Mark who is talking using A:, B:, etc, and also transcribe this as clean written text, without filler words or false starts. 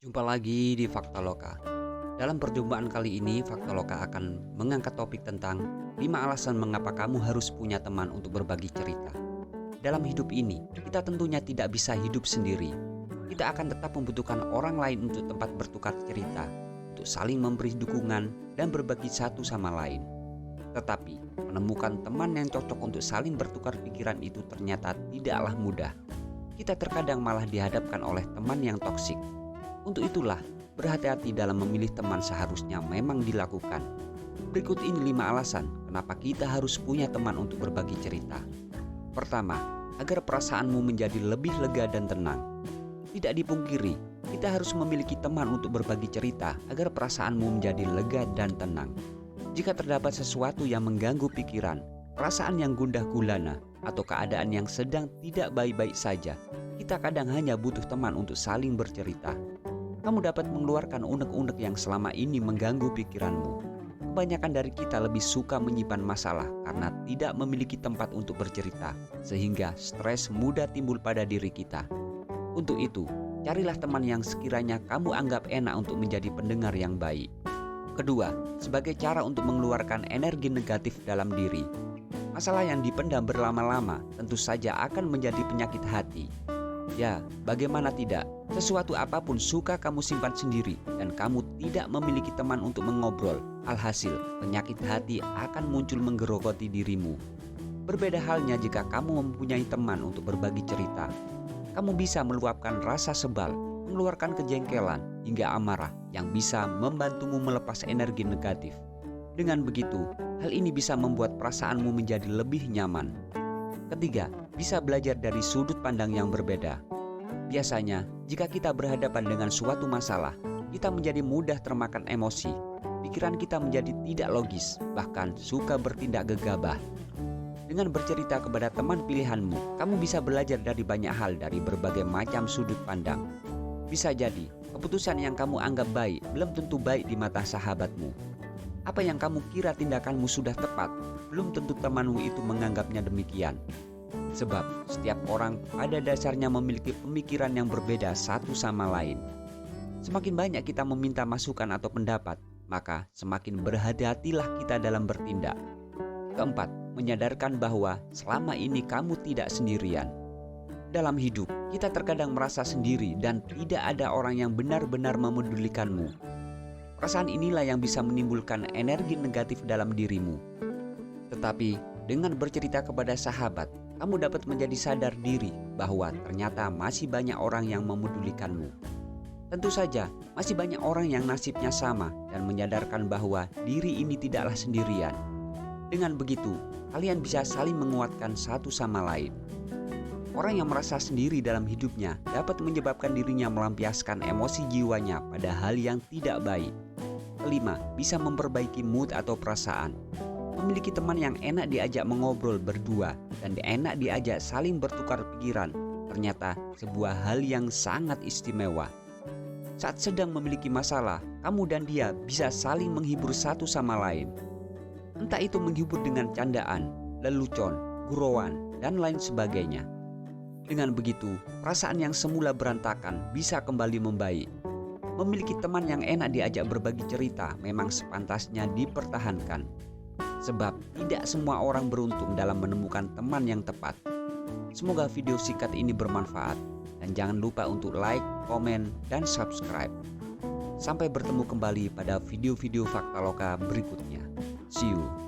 A: Jumpa lagi di Fakta Loka. Dalam perjumpaan kali ini, Fakta Loka akan mengangkat topik tentang 5 alasan mengapa kamu harus punya teman untuk berbagi cerita. Dalam hidup ini, kita tentunya tidak bisa hidup sendiri. Kita akan tetap membutuhkan orang lain untuk tempat bertukar cerita, untuk saling memberi dukungan dan berbagi satu sama lain. Tetapi, menemukan teman yang cocok untuk saling bertukar pikiran itu ternyata tidaklah mudah. Kita terkadang malah dihadapkan oleh teman yang toksik. Untuk itulah, berhati-hati dalam memilih teman seharusnya memang dilakukan. Berikut ini 5 alasan kenapa kita harus punya teman untuk berbagi cerita. Pertama, agar perasaanmu menjadi lebih lega dan tenang. Tidak dipungkiri, kita harus memiliki teman untuk berbagi cerita agar perasaanmu menjadi lega dan tenang. Jika terdapat sesuatu yang mengganggu pikiran, perasaan yang gundah gulana, atau keadaan yang sedang tidak baik-baik saja, kita kadang hanya butuh teman untuk saling bercerita. Kamu dapat mengeluarkan unek-unek yang selama ini mengganggu pikiranmu. Kebanyakan dari kita lebih suka menyimpan masalah karena tidak memiliki tempat untuk bercerita, sehingga stres mudah timbul pada diri kita. Untuk itu, carilah teman yang sekiranya kamu anggap enak untuk menjadi pendengar yang baik. Kedua, sebagai cara untuk mengeluarkan energi negatif dalam diri. Masalah yang dipendam berlama-lama tentu saja akan menjadi penyakit hati. Ya, bagaimana tidak? Sesuatu apapun suka kamu simpan sendiri dan kamu tidak memiliki teman untuk mengobrol. Alhasil, penyakit hati akan muncul menggerogoti dirimu. Berbeda halnya jika kamu mempunyai teman untuk berbagi cerita. Kamu bisa meluapkan rasa sebal, mengeluarkan kejengkelan hingga amarah yang bisa membantumu melepas energi negatif. Dengan begitu, hal ini bisa membuat perasaanmu menjadi lebih nyaman. Ketiga, bisa belajar dari sudut pandang yang berbeda. Biasanya, jika kita berhadapan dengan suatu masalah, kita menjadi mudah termakan emosi. Pikiran kita menjadi tidak logis, bahkan suka bertindak gegabah. Dengan bercerita kepada teman pilihanmu, kamu bisa belajar dari banyak hal dari berbagai macam sudut pandang. Bisa jadi, keputusan yang kamu anggap baik belum tentu baik di mata sahabatmu. Apa yang kamu kira tindakanmu sudah tepat, belum tentu temanmu itu menganggapnya demikian. Sebab setiap orang pada dasarnya memiliki pemikiran yang berbeda satu sama lain. Semakin banyak kita meminta masukan atau pendapat, maka semakin berhati-hatilah kita dalam bertindak. Keempat, menyadarkan bahwa selama ini kamu tidak sendirian. Dalam hidup, kita terkadang merasa sendiri dan tidak ada orang yang benar-benar memedulikanmu. Perasaan inilah yang bisa menimbulkan energi negatif dalam dirimu. Tetapi dengan bercerita kepada sahabat, kamu dapat menjadi sadar diri bahwa ternyata masih banyak orang yang memedulikanmu. Tentu saja, masih banyak orang yang nasibnya sama dan menyadarkan bahwa diri ini tidaklah sendirian. Dengan begitu, kalian bisa saling menguatkan satu sama lain. Orang yang merasa sendiri dalam hidupnya dapat menyebabkan dirinya melampiaskan emosi jiwanya pada hal yang tidak baik. Kelima, bisa memperbaiki mood atau perasaan. Memiliki teman yang enak diajak mengobrol berdua dan enak diajak saling bertukar pikiran ternyata sebuah hal yang sangat istimewa. Saat sedang memiliki masalah, kamu dan dia bisa saling menghibur satu sama lain. Entah itu menghibur dengan candaan, lelucon, gurauan, dan lain sebagainya. Dengan begitu, perasaan yang semula berantakan bisa kembali membaik. Memiliki teman yang enak diajak berbagi cerita memang sepantasnya dipertahankan. Sebab tidak semua orang beruntung dalam menemukan teman yang tepat. Semoga video singkat ini bermanfaat. Dan jangan lupa untuk like, komen, dan subscribe. Sampai bertemu kembali pada video-video Fakta Loka berikutnya. See you.